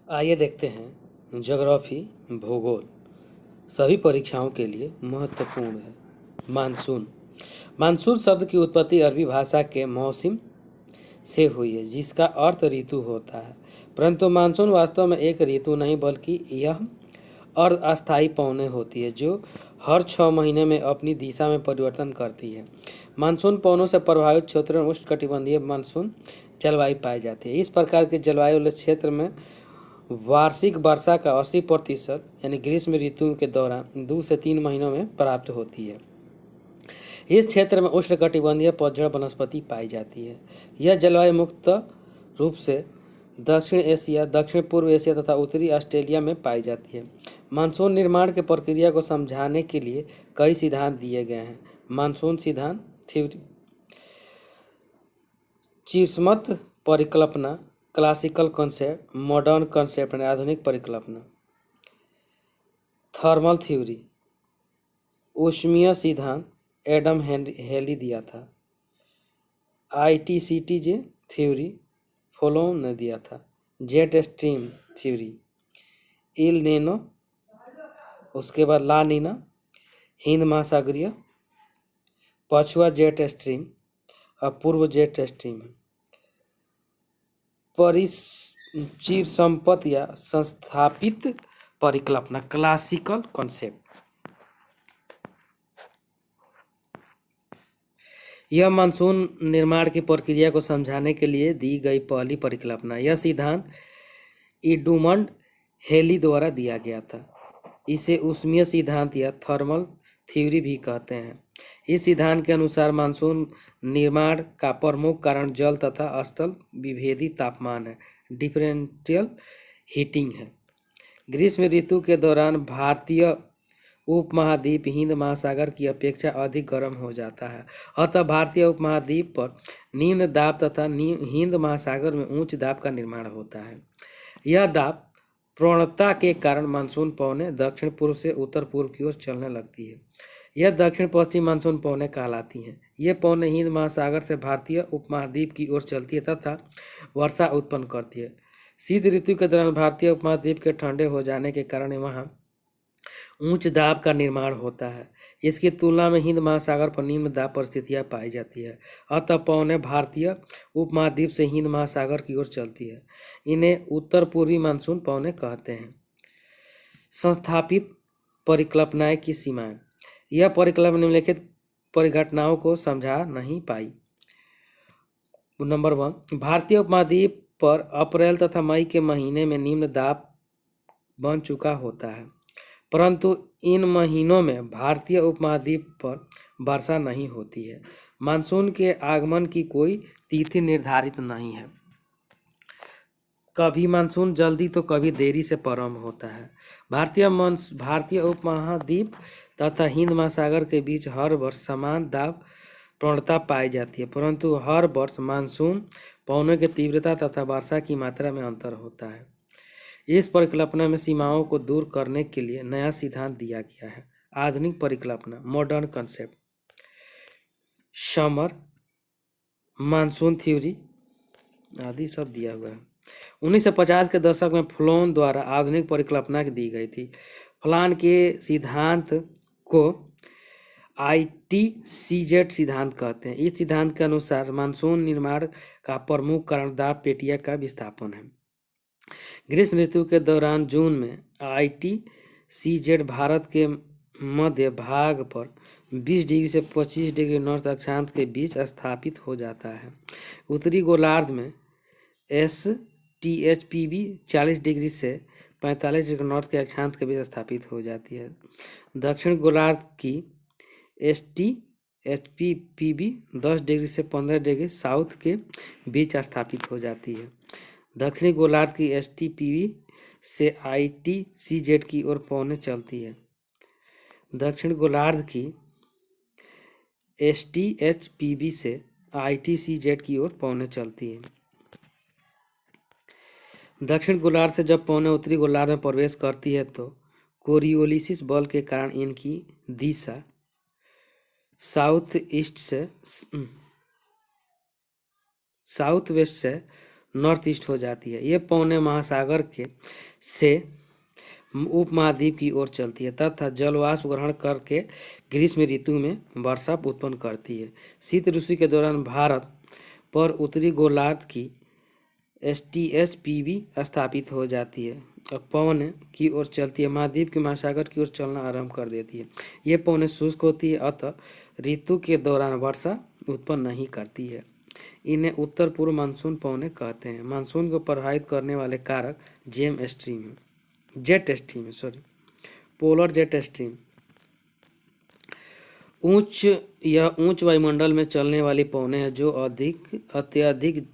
आइए देखते हैं ज्योग्राफी भूगोल सभी परीक्षाओं के लिए महत्वपूर्ण है। मानसून मानसून शब्द की उत्पत्ति अरबी भाषा के मौसम से हुई है, जिसका अर्थ ऋतु होता है। परंतु मानसून वास्तव में एक ऋतु नहीं बल्कि यह अस्थायी पवनें होती है जो हर 6 महीने में अपनी दिशा में परिवर्तन करती है। मानसून पवनों से प्रभावित क्षेत्रों में उष्णकटिबंधीय मानसून जलवायु पाई जाती है। इस प्रकार के जलवायु वाले क्षेत्र में वार्षिक वर्षा का 80% यानी ग्रीष्म ऋतु के दौरान 2 से 3 महीनों में प्राप्त होती है। इस क्षेत्र में उष्णकटिबंधीय पतझड़ वनस्पति पाई जाती है। यह जलवायु मुक्त रूप से दक्षिण एशिया, दक्षिण पूर्व एशिया तथा उत्तरी ऑस्ट्रेलिया में पाई जाती है। मानसून निर्माण के प्रक्रिया को समझाने के लिए कई सिद्धांत दिए गए हैं। मानसून सिद्धांत थ्योरी, चिस्मत परिकल्पना, क्लासिकल कॉन्सेप्ट, मॉडर्न कॉन्सेप्ट यानी आधुनिक परिकल्पना। थर्मल थ्योरी, ऊष्मीय सिद्धांत एडम हेली दिया था। ITCTJ थ्योरी फोलो ने दिया था। जेट स्ट्रीम थ्योरी इल नेनो, उसके बाद ला नीना, हिंद महासागरीय, पछुआ जेट स्ट्रीम और पूर्व जेट स्ट्रीम। परिचिर संपत या संस्थापित परिकल्पना क्लासिकल कॉन्सेप्ट, यह मानसून निर्माण की प्रक्रिया को समझाने के लिए दी गई पहली परिकल्पना। यह सिद्धांत एडमंड हेली द्वारा दिया गया था। इसे ऊष्मीय सिद्धांत या थर्मल थ्योरी भी कहते हैं। इस सिद्धांत के अनुसार मानसून निर्माण का प्रमुख कारण जल तथा स्थल विभेदी तापमान है, डिफरेंशियल हीटिंग है। ग्रीष्म ऋतु के दौरान भारतीय उपमहाद्वीप हिंद महासागर की अपेक्षा अधिक गर्म हो जाता है। अतः भारतीय उपमहाद्वीप पर निम्न दाब तथा हिंद महासागर में उच्च दाब का निर्माण होता है। यह दाब प्रवणता के कारण मानसून पवनें दक्षिण पूर्व से उत्तर पूर्व की ओर चलने लगती है। यह दक्षिण पश्चिम मानसून पवनें कहलाती हैं। ये पवनें हिंद महासागर से भारतीय उपमहाद्वीप की ओर चलती है तथा वर्षा उत्पन्न करती है। शीत ऋतु के दौरान भारतीय उपमहाद्वीप के ठंडे हो जाने के कारण वहाँ उच्च दाब का निर्माण होता है। इसकी तुलना में हिंद महासागर पर निम्न दाब परिस्थितियाँ पाई जाती है। अतः पवनें भारतीय उपमहाद्वीप से हिंद महासागर की ओर चलती है। इन्हें उत्तर पूर्वी मानसून पवनें कहते हैं। संस्थापित परिकल्पनाएं की सीमाएं, यह परिकल्पना निम्नलिखित परिघटनाओं को समझा नहीं पाई। नंबर 1, भारतीय उपमहाद्वीप पर अप्रैल तथा मई के महीने में निम्न दाब बन चुका होता है, परंतु इन महीनों में भारतीय उपमहाद्वीप पर वर्षा नहीं होती है। मानसून के आगमन की कोई तिथि निर्धारित नहीं है। कभी मानसून जल्दी तो कभी देरी से प्रारंभ होता है। भारतीय उपमहाद्वीप तथा हिंद महासागर के बीच हर वर्ष समान दाब प्रवणता पाई जाती है, परंतु हर वर्ष मानसून पवनों की तीव्रता तथा वर्षा की मात्रा में अंतर होता है। इस परिकल्पना में सीमाओं को दूर करने के लिए नया सिद्धांत दिया गया है, आधुनिक परिकल्पना, modern concept. Summer monsoon theory आदि सब दिया हुआ है। 1950 के दशक में फ्लोन द्वारा आधुनिक परिकल्पना दी गई थी। फ्लान के सिद्धांत को ITCZ सिद्धांत कहते हैं। इस सिद्धांत के अनुसार मानसून निर्माण का प्रमुख कारण दाब पेटिया का विस्थापन है। ग्रीष्म ऋतु के दौरान जून में ITCZ भारत के मध्य भाग पर 20 डिग्री से 25 डिग्री नॉर्थ अक्षांश के बीच स्थापित हो जाता है। उत्तरी गोलार्ध में STHPB 40 डिग्री से 45 डिग्री नॉर्थ के अक्षांश के बीच स्थापित हो जाती है। दक्षिण गोलार्ध की STHPB 10 डिग्री से 15 डिग्री साउथ के बीच स्थापित हो जाती है। दक्षिणी गोलार्ध की STPB से ITCZ की ओर पवनें चलती है। दक्षिण गोलार्ध की STHPB से ITCZ की ओर पवनें चलती है। दक्षिण गोलार्ध से जब पवनें उत्तरी गोलार्ध में प्रवेश करती है तो कोरियोलिस बल के कारण इनकी दिशा साउथ वेस्ट से नॉर्थ ईस्ट हो जाती है। ये पौने महासागर के से उपमहाद्वीप की ओर चलती है तथा जलवाष्प ग्रहण करके ग्रीष्म ऋतु में वर्षा उत्पन्न करती है। शीत ऋतु के दौरान भारत पर उत्तरी गोलार्ध की STHPB स्थापित हो जाती है और पवन की ओर चलती है। महाद्वीप के महासागर की ओर चलना आरंभ कर देती है। ये पवनें शुष्क होती है अतः ऋतु के दौरान वर्षा उत्पन्न नहीं करती है। इन्हें उत्तर पूर्व मानसून पवनें कहते हैं। मानसून को प्रभावित करने वाले कारक jet stream polar jet stream उच्च वायुमंडल में चलने वाली पवनें हैं जो अत्यधिक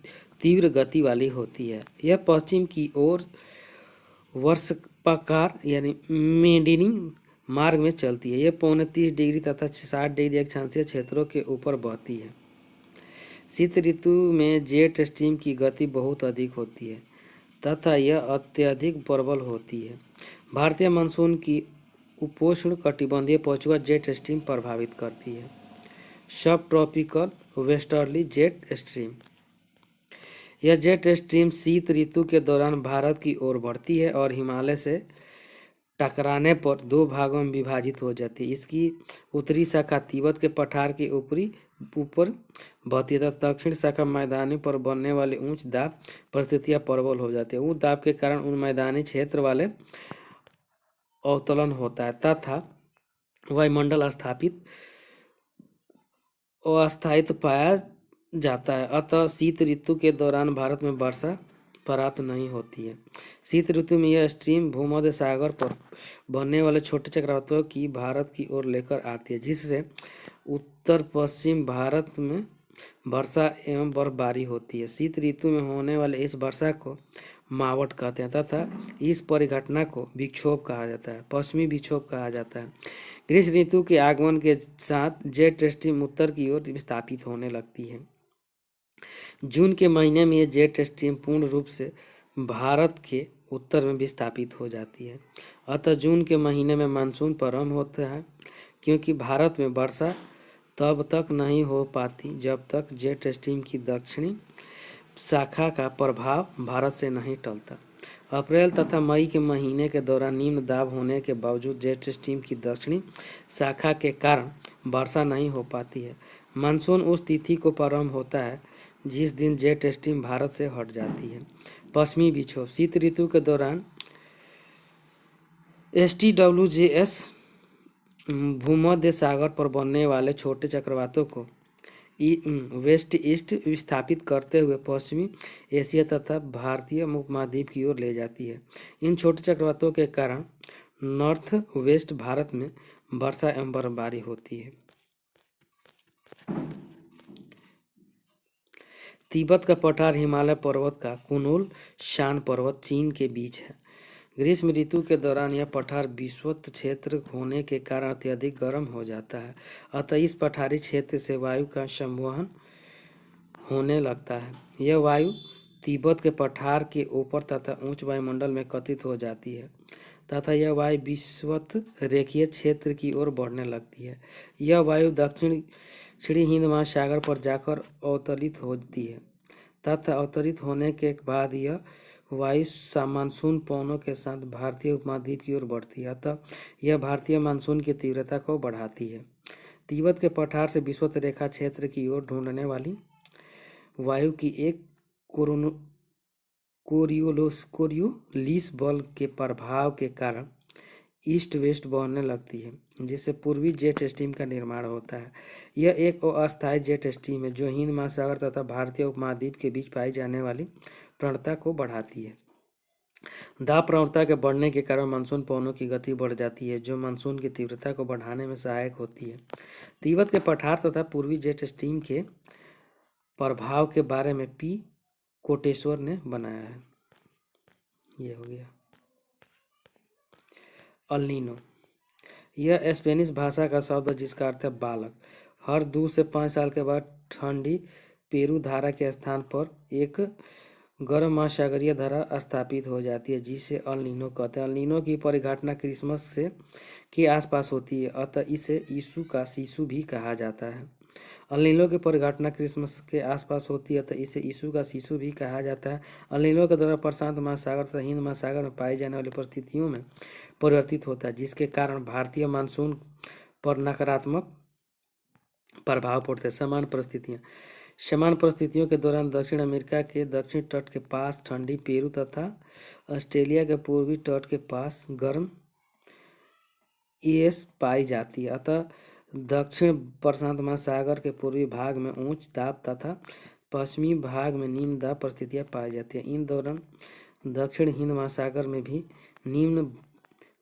तीव्र गति वाली होती है। यह पश्चिम की ओर वर्षाकार यानी मेंडिनिंग मार्ग में चलती है। यह पौने 30 डिग्री तथा 60 डिग्री अक्षांशीय क्षेत्रों के ऊपर बहती है। शीत ऋतु में जेट स्ट्रीम की गति बहुत अधिक होती है तथा यह अत्यधिक प्रबल होती है। भारतीय मानसून की उपोष्ण कटिबंधीय पछुआ जेट स्ट्रीम प्रभावित करती है। सब ट्रॉपिकल वेस्टर्ली जेट स्ट्रीम यह जेट स्ट्रीम शीत ऋतु के दौरान भारत की ओर बढ़ती है और हिमालय से टकराने पर दो भागों में विभाजित हो जाती है। इसकी उत्तरी शाखा तिब्बत के पठार के ऊपर बहती है तथा दक्षिण शाखा मैदानी पर बनने वाली उच्च दाब परिस्थितियां प्रबल हो जाती है। उच्च दाब के कारण उन मैदानी क्षेत्र वाले अवतरण होता है तथा वायुमंडल अस्थायित्व पाया जाता है। अतः शीत ऋतु के दौरान भारत में वर्षा प्राप्त नहीं होती है। शीत ऋतु में यह स्ट्रीम भूमध्य सागर पर बनने वाले छोटे चक्रवातों की भारत की ओर लेकर आती है जिससे उत्तर पश्चिम भारत में वर्षा एवं बर्फबारी होती है। शीत ऋतु में होने वाले इस वर्षा को मावट कहते हैं तथा इस परिघटना को विक्षोभ कहा जाता है, पश्चिमी विक्षोभ कहा जाता है। ग्रीष्म ऋतु के आगमन के साथ जेट स्ट्रीम उत्तर की ओर विस्थापित होने लगती है। जून के महीने में ये जेट स्ट्रीम पूर्ण रूप से भारत के उत्तर में विस्थापित हो जाती है। अतः जून के महीने में मानसून प्रारंभ होता है क्योंकि भारत में वर्षा तब तक नहीं हो पाती जब तक जेट स्ट्रीम की दक्षिणी शाखा का प्रभाव भारत से नहीं टलता। अप्रैल तथा मई के महीने के दौरान निम्न दाब होने के बावजूद जेट स्ट्रीम की दक्षिणी शाखा के कारण वर्षा नहीं हो पाती है। मानसून उस तिथि को प्रारंभ होता है जिस दिन जेट स्ट्रीम भारत से हट जाती है। पश्चिमी विक्षोभ शीत ऋतु के दौरान STWJS भूमध्य सागर पर बनने वाले छोटे चक्रवातों को वेस्ट ईस्ट विस्थापित करते हुए पश्चिमी एशिया तथा भारतीय उपमहाद्वीप की ओर ले जाती है। इन छोटे चक्रवातों के कारण नॉर्थ वेस्ट भारत में वर्षा एवं बर्फबारी होती है। तिब्बत का पठार हिमालय पर्वत का कुनलुन शान पर्वत चीन के बीच है। ग्रीष्म ऋतु के दौरान यह पठार विषुवत क्षेत्र होने के कारण अत्यधिक गर्म हो जाता है। अतः इस पठारी क्षेत्र से वायु का संवहन होने लगता है। यह वायु तिब्बत के पठार के ऊपर तथा उच्च वायुमंडल में एकत्रित हो जाती है तथा यह वायु विषुवत रेखीय क्षेत्र की ओर बढ़ने लगती है। यह वायु दक्षिणी हिंद महासागर पर जाकर अवतरित होती है तथा अवतरित होने के बाद यह वायु मानसून पवनों के साथ भारतीय उपमहाद्वीप की ओर बढ़ती है। अतः यह भारतीय मानसून की तीव्रता को बढ़ाती है। तिब्बत के पठार से विषुवत रेखा क्षेत्र की ओर ढूंढने वाली वायु की एक कोरियोलिस बल के प्रभाव के कारण ईस्ट वेस्ट बहने लगती है जिससे पूर्वी जेट स्ट्रीम का निर्माण होता है। यह एक अस्थायी जेट स्ट्रीम है जो हिंद महासागर तथा भारतीय उपमहाद्वीप के बीच पाई जाने वाली प्रवणता को बढ़ाती है। दाब प्रवणता के बढ़ने के कारण मानसून पवनों की गति बढ़ जाती है जो मानसून की तीव्रता को बढ़ाने में सहायक होती है। तिब्बत के पठार तथा पूर्वी जेट स्ट्रीम के प्रभाव के बारे में P. कोटेश्वर ने बनाया है। ये हो गया। अल नीनो यह स्पेनिश भाषा का शब्द है जिसका अर्थ है बालक। हर 2 से 5 साल के बाद ठंडी पेरू धारा के स्थान पर एक गर्म महासागरीय धारा स्थापित हो जाती है जिसे अल नीनो कहते हैं। अल नीनो की परिघटना क्रिसमस से के आसपास होती है अतः इसे यीशु का शिशु भी कहा जाता है। अल नीनो की परिघटना क्रिसमस के आसपास होती है तो इसे यीशु का शिशु भी कहा जाता है। अल नीनो के दौरान प्रशांत महासागर तथा हिंद महासागर में पाई जाने वाली परिस्थितियों में परिवर्तित होता है, जिसके कारण भारतीय मानसून पर नकारात्मक प्रभाव पड़ते हैं। समान परिस्थितियों के दौरान दक्षिण अमेरिका के दक्षिण तट के पास ठंडी, पेरू तथा ऑस्ट्रेलिया के पूर्वी तट के पास गर्म ईएस पाई जाती है। अतः दक्षिण प्रशांत महासागर के पूर्वी भाग में उच्च दाब तथा पश्चिमी भाग में निम्न दाब परिस्थितियां पाई जाती हैं। इन दौरान दक्षिण हिंद महासागर में भी निम्न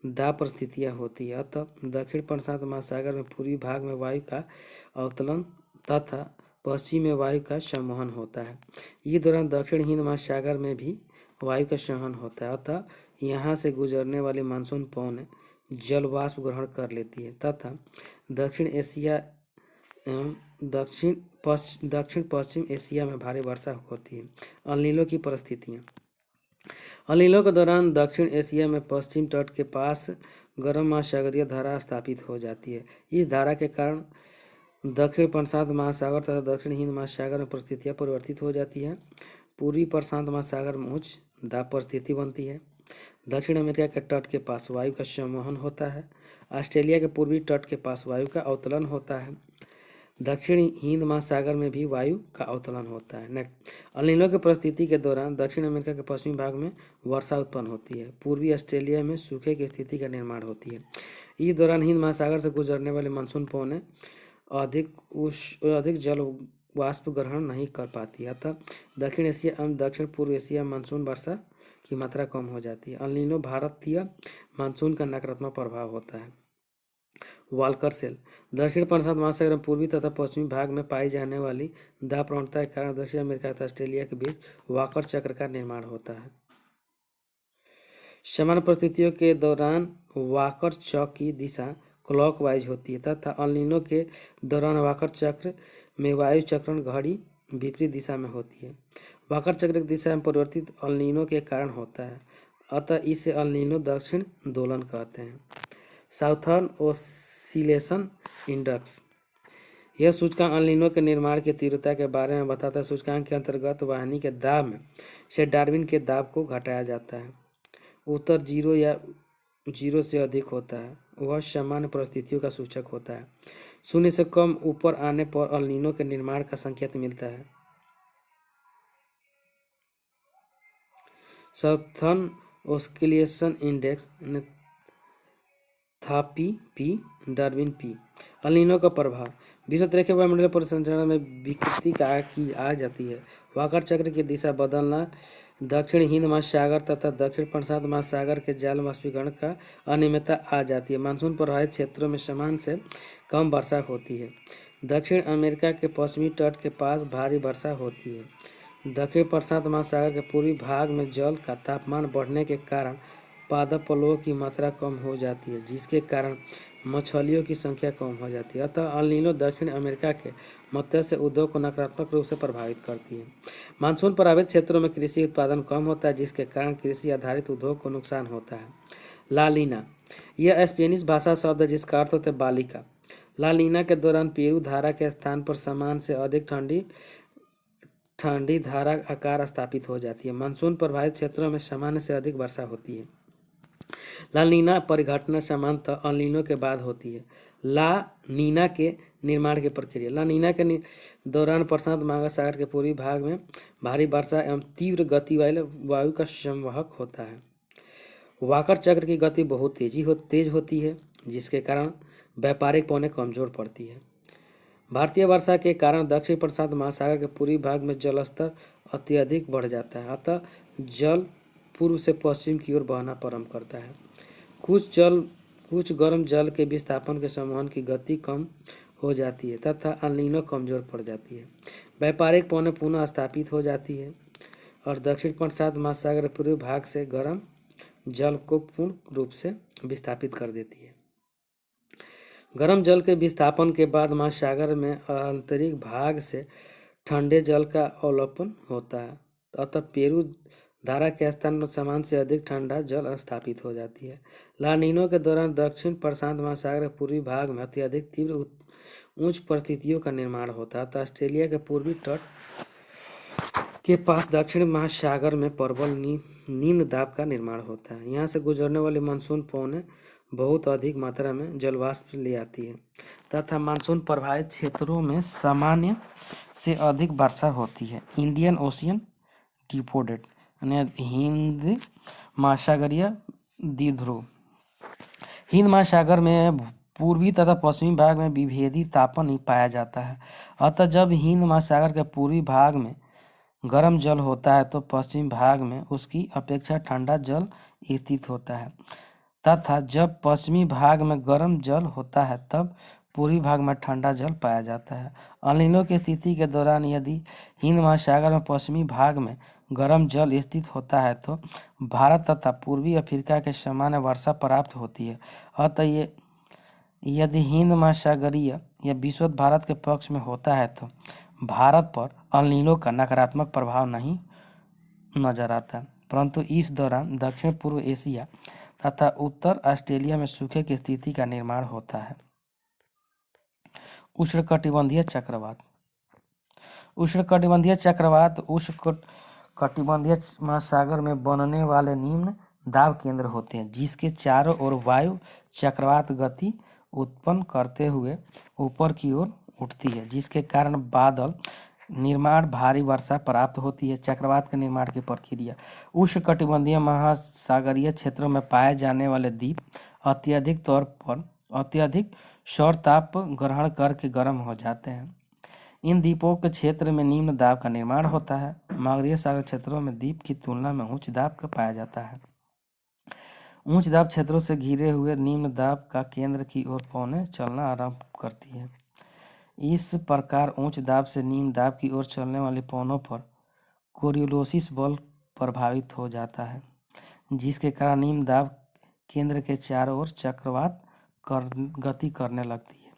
दाब परिस्थितियां होती है। अतः दक्षिण प्रशांत महासागर में पूर्वी भाग में वायु का अवतरण तथा पश्चिम में वायु का संवहन होता है। इस दौरान दक्षिण हिंद महासागर में भी वायु का संवहन होता है। अतः यहाँ से गुजरने वाली मानसून पवन जल वाष्प ग्रहण कर लेती है तथा दक्षिण एशिया एवं दक्षिण पश्चिम एशिया में भारी वर्षा होती है। अल नीनो की परिस्थितियाँ। अल नीनो के दौरान दक्षिण एशिया में पश्चिम तट के पास गर्म महासागरीय धारा स्थापित हो जाती है। इस धारा के कारण दक्षिण प्रशांत महासागर तथा दक्षिण हिंद महासागर में परिस्थितियाँ परिवर्तित हो जाती है। पूर्वी प्रशांत महासागर में उच्च दाब परिस्थिति बनती है। दक्षिण अमेरिका के तट के पास वायु का संवहन होता है। ऑस्ट्रेलिया के पूर्वी तट के पास वायु का अवतरण होता है। दक्षिण हिंद महासागर में भी वायु का अवतरण होता है। नेक्स्ट, अल नीनो की परिस्थिति के दौरान दक्षिण अमेरिका के पश्चिमी भाग में वर्षा उत्पन्न होती है। पूर्वी ऑस्ट्रेलिया में सूखे की स्थिति का निर्माण होती है। इस दौरान हिंद महासागर से गुजरने वाले मानसून पवनें अधिक जल वाष्प ग्रहण नहीं कर पाती, अतः दक्षिण एशिया एवं दक्षिण पूर्व एशिया मानसून वर्षा की मात्रा कम हो जाती है। अल नीनो भारतीय मानसून का नकारात्मक प्रभाव होता है। Walker cell. दक्षिण प्रशांत महासागर में पूर्वी तथा पश्चिमी भाग में पाई जाने वाली दाब प्रवणता के कारण दक्षिण अमेरिका तथा ऑस्ट्रेलिया के बीच वाकर चक्र का निर्माण होता है। समान परिस्थितियों के दौरान वाकर चक्र की दिशा क्लॉकवाइज होती है तथा अल नीनो के दौरान वाकर चक्र में वायु चक्रण घड़ी विपरीत दिशा में होती है। वाकर चक्र की दिशा में परिवर्तित अल नीनो के कारण होता है, अतः इसे अल नीनो दक्षिण दोलन कहते हैं। Southern oscillation index. यह सूचकांक अल नीनो के निर्माण की तीव्रता के बारे में बताता है। सूचकांक के अंतर्गत वाहिनी के दाब में से डार्विन के दाब को घटाया जाता है। उत्तर 0 या 0 से अधिक होता है, वह सामान्य परिस्थितियों का सूचक होता है। 0 से कम ऊपर आने पर अल नीनो के निर्माण का संकेत मिलता है। साउथर्न ओसिलेशन इंडेक्स था P Darwin P. El Nino का प्रभाव। विषुवत वायुमंडलीय परिसंचरण में विकृति की आ जाती है। वाकर चक्र की दिशा बदलना, दक्षिण हिंद महासागर तथा दक्षिण प्रशांत महासागर के जल वाष्पीकरण का अनियमितता आ जाती है। मानसून प्रभावित क्षेत्रों में समान से कम वर्षा होती है। दक्षिण अमेरिका के पश्चिमी तट के पास भारी वर्षा होती है। दक्षिण प्रशांत महासागर के पूर्वी भाग में जल का तापमान बढ़ने के कारण पादप प्लवों की मात्रा कम हो जाती है, जिसके कारण मछलियों की संख्या कम हो जाती है। अतः अल नीनो दक्षिण अमेरिका के मत्स्य उद्योग को नकारात्मक रूप से प्रभावित करती है। मानसून प्रभावित क्षेत्रों में कृषि उत्पादन कम होता है, जिसके कारण कृषि आधारित उद्योग को नुकसान होता है। ला लीना। यह स्पेनिश भाषा शब्द है जिसका अर्थ होता है बालिका। ला लीना के दौरान पेरू धारा के स्थान पर समान से अधिक ठंडी धारा आकार स्थापित हो जाती है। मानसून प्रभावित क्षेत्रों में सामान्य से अधिक वर्षा होती है। ला नीना परिघटना सामान्यतः अल नीनो के बाद होती है। ला नीना के निर्माण की प्रक्रिया। ला नीना के दौरान प्रशांत महासागर के पूर्वी भाग में भारी वर्षा एवं तीव्र गति वाले वायु का संवहक होता है। वाकर चक्र की गति बहुत तेज होती है, जिसके कारण व्यापारिक पवनें कमजोर पड़ती है। भारतीय वर्षा के कारण दक्षिण प्रशांत महासागर के पूर्वी भाग में जलस्तर अत्यधिक बढ़ जाता है, अतः जल पूर्व से पश्चिम की ओर बहना प्रारंभ करता है। कुछ गर्म जल के विस्थापन के संवहन की गति कम हो जाती है तथा अल नीनो कमजोर पड़ जाती है। व्यापारिक पवनें पुनः स्थापित हो जाती है और दक्षिण प्रशांत महासागर के पूर्वी भाग से गर्म जल को पूर्ण रूप से विस्थापित कर देती है। गर्म जल के विस्थापन के बाद महासागर में आंतरिक भाग से ठंडे जल का अवलोकन होता है, अतः पेरू धारा के स्थान पर सामान्य से अधिक ठंडा जल स्थापित हो जाती है। ला नीनो के दौरान दक्षिण प्रशांत महासागर के पूर्वी भाग में अत्यधिक तीव्र उच्च परिस्थितियों का निर्माण होता है। तो ऑस्ट्रेलिया के पूर्वी तट के पास दक्षिण महासागर में प्रबल निम्न दाब का निर्माण होता है। यहाँ से गुजरने वाली मानसून पवनें बहुत अधिक मात्रा में जलवाष्प ले आती है तथा मानसून प्रभावित क्षेत्रों में सामान्य से अधिक वर्षा होती है। इंडियन ओशियन डिपोडेट यानी हिंद महासागरीय द्विध्रुव। हिंद महासागर में पूर्वी तथा पश्चिमी भाग में विभेदी तापन ही पाया जाता है। अतः जब हिंद महासागर के पूर्वी भाग में गर्म जल होता है तो पश्चिमी भाग में उसकी अपेक्षा ठंडा जल स्थित होता है तथा जब पश्चिमी भाग में गर्म जल होता है तब पूर्वी भाग में ठंडा जल पाया जाता है। अल नीनो की स्थिति के दौरान यदि हिंद महासागर में पश्चिमी भाग में गर्म जल स्थित होता है तो भारत तथा पूर्वी अफ्रीका के सामान्य वर्षा प्राप्त होती है। अतः यदि हिंद महासागरीय या विषुवत भारत के पक्ष में होता है तो भारत पर अल नीनो का नकारात्मक प्रभाव नहीं नजर आता, परंतु इस दौरान दक्षिण पूर्व एशिया तथा उत्तर ऑस्ट्रेलिया में सूखे की स्थिति का निर्माण होता है। उष्णकटिबंधीय चक्रवात। उष्णकटिबंधीय चक्रवात उष्णकटिबंधीय महासागर में बनने वाले निम्न दाब केंद्र होते हैं जिसके चारों ओर वायु चक्रवात गति उत्पन्न करते हुए ऊपर की ओर उठती है, जिसके कारण बादल निर्माण भारी वर्षा प्राप्त होती है। चक्रवात के निर्माण की प्रक्रिया। उष्णकटिबंधीय महासागरीय क्षेत्रों में पाए जाने वाले द्वीप अत्यधिक तौर पर अत्यधिक सौर ताप ग्रहण करके गर्म हो जाते हैं। इन द्वीपों के क्षेत्र में निम्न दाब का निर्माण होता है। महासागरीय सागर क्षेत्रों में द्वीप की तुलना में उच्च दाब का पाया जाता है। उच्च दाब क्षेत्रों से घिरे हुए निम्न दाब का केंद्र की ओर पवनें चलना आरंभ करती है। इस प्रकार उच्च दाब से निम्न दाब की ओर चलने वाली पवनों पर कोरियोलिस बल प्रभावित हो जाता है, जिसके कारण निम्न दाब केंद्र के चारों ओर चक्रवात गति करने लगती है।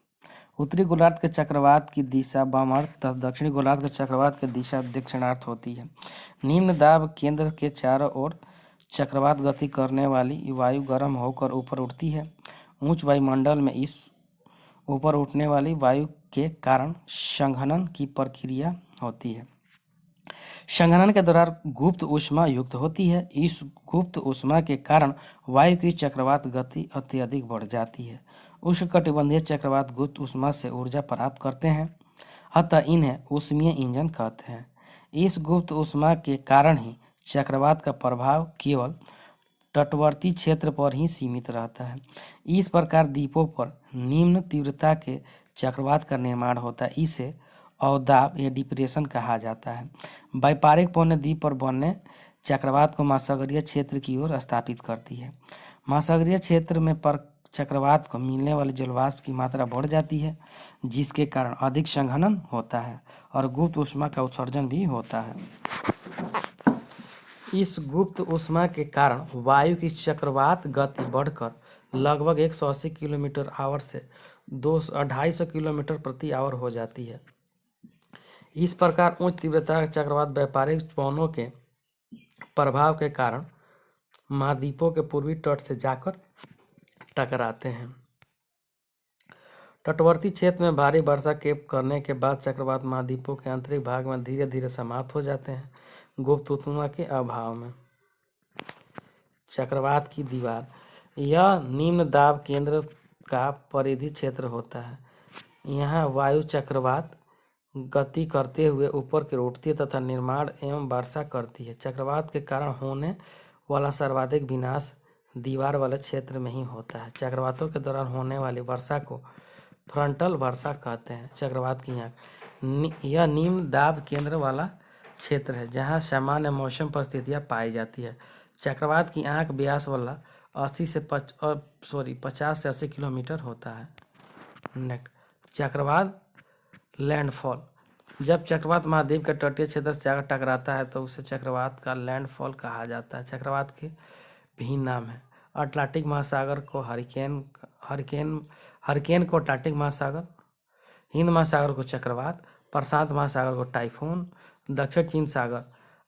उत्तरी गोलार्ध के चक्रवात की दिशा वामार्थ तथा दक्षिणी गोलार्ध के चक्रवात की दिशा दक्षिणार्थ होती है। निम्न दाब केंद्र के चारों ओर चक्रवात गति करने वाली वायु गर्म होकर ऊपर उठती है। उच्च वायुमंडल में इस ऊपर उठने वाली वायु के कारण संघनन की प्रक्रिया होती है। संघनन के दौरान गुप्त ऊष्मा युक्त होती है। इस गुप्त ऊष्मा के कारण वायु की चक्रवात गति अत्यधिक बढ़ जाती है। उष्णकटिबंधीय चक्रवात गुप्त ऊष्मा से ऊर्जा प्राप्त करते हैं, अतः इन्हें ऊष्मीय इंजन कहते हैं। इस गुप्त ऊष्मा के कारण ही चक्रवात का प्रभाव केवल तटवर्ती क्षेत्र पर ही सीमित रहता है। इस प्रकार द्वीपों पर निम्न तीव्रता के चक्रवात का निर्माण होता है। इसे अवदाब या डिप्रेशन कहा जाता है। व्यापारिक पवनें द्वीप पर बनने चक्रवात को महासागरीय क्षेत्र की ओर स्थापित करती है। महासागरीय क्षेत्र में पर चक्रवात को मिलने वाली जलवाष्प की मात्रा बढ़ जाती है, जिसके कारण अधिक संघनन होता है और गुप्त ऊष्मा का उत्सर्जन भी होता है। इस गुप्त ऊष्मा के कारण वायु की चक्रवात गति बढ़कर लगभग 180 किलोमीटर आवर से 250 किलोमीटर प्रति आवर हो जाती है। इस प्रकार उच्च तीव्रता का चक्रवात व्यापारिक पवनों के प्रभाव के कारण महाद्वीपों के पूर्वी तट से जाकर टकराते हैं। तटवर्ती क्षेत्र में भारी वर्षा के करने के बाद चक्रवात महाद्वीपों के आंतरिक भाग में धीरे धीरे समाप्त हो जाते हैं, गुप्त ऊष्मा के अभाव में। चक्रवात की दीवार। यह निम्न दाब केंद्र का परिधि क्षेत्र होता है। यहाँ वायु चक्रवात गति करते हुए ऊपर की ओर उठती है तथा निर्माण एवं वर्षा करती है। चक्रवात के कारण होने वाला सर्वाधिक विनाश दीवार वाले क्षेत्र में ही होता है। चक्रवातों के दौरान होने वाली वर्षा को फ्रंटल वर्षा कहते हैं। चक्रवात की आँख। यह निम्न दाब केंद्र वाला क्षेत्र है जहाँ सामान्य मौसम परिस्थितियाँ पाई जाती है। चक्रवात की आँख व्यास वाला 50 से 80 किलोमीटर होता है। नेक्स्ट, चक्रवात लैंडफॉल। जब चक्रवात महाद्वीप के तटीय क्षेत्र से जाकर टकराता है तो उसे चक्रवात का लैंडफॉल कहा जाता है। चक्रवात के भी नाम है। अटलांटिक महासागर को हरिकेन को अटलांटिक महासागर, हिंद महासागर को चक्रवात, प्रशांत महासागर को टाइफून, दक्षिण चीन सागर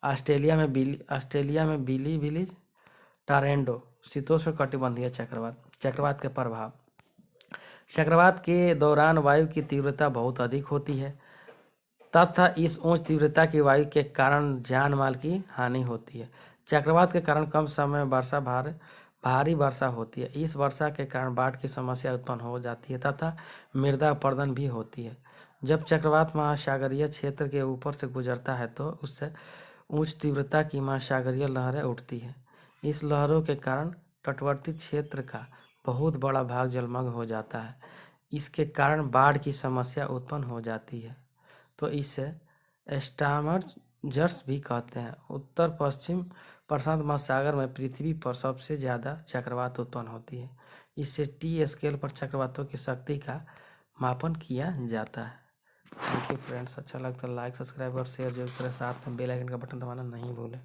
ऑस्ट्रेलिया में बिली विलीज टॉरनेडो शीतोष्णकटिबंधीय चक्रवात के प्रभाव। चक्रवात के दौरान वायु की तीव्रता बहुत अधिक होती है तथा इस उच्च तीव्रता की वायु के कारण जान माल की हानि होती है। चक्रवात के कारण कम समय में भारी वर्षा होती है। इस वर्षा के कारण बाढ़ की समस्या उत्पन्न हो जाती है तथा मृदा अपरदन भी होती है। जब चक्रवात महासागरीय क्षेत्र के ऊपर से गुजरता है तो उससे उच्च तीव्रता की महासागरीय लहरें उठती है। इस लहरों के कारण तटवर्ती क्षेत्र का बहुत बड़ा भाग जलमग्न हो जाता है। इसके कारण बाढ़ की समस्या उत्पन्न हो जाती है। तो इसे स्टॉर्मजर्स भी कहते हैं। उत्तर पश्चिम प्रशांत महासागर में पृथ्वी पर सबसे ज़्यादा चक्रवात उत्पन्न होती है। इससे टी स्केल पर चक्रवातों की शक्ति का मापन किया जाता है। Thank you friends. अच्छा लगता है लाइक सब्सक्राइब और शेयर जरूर करें। साथ में बेल आइकन का बटन दबाना नहीं भूलें।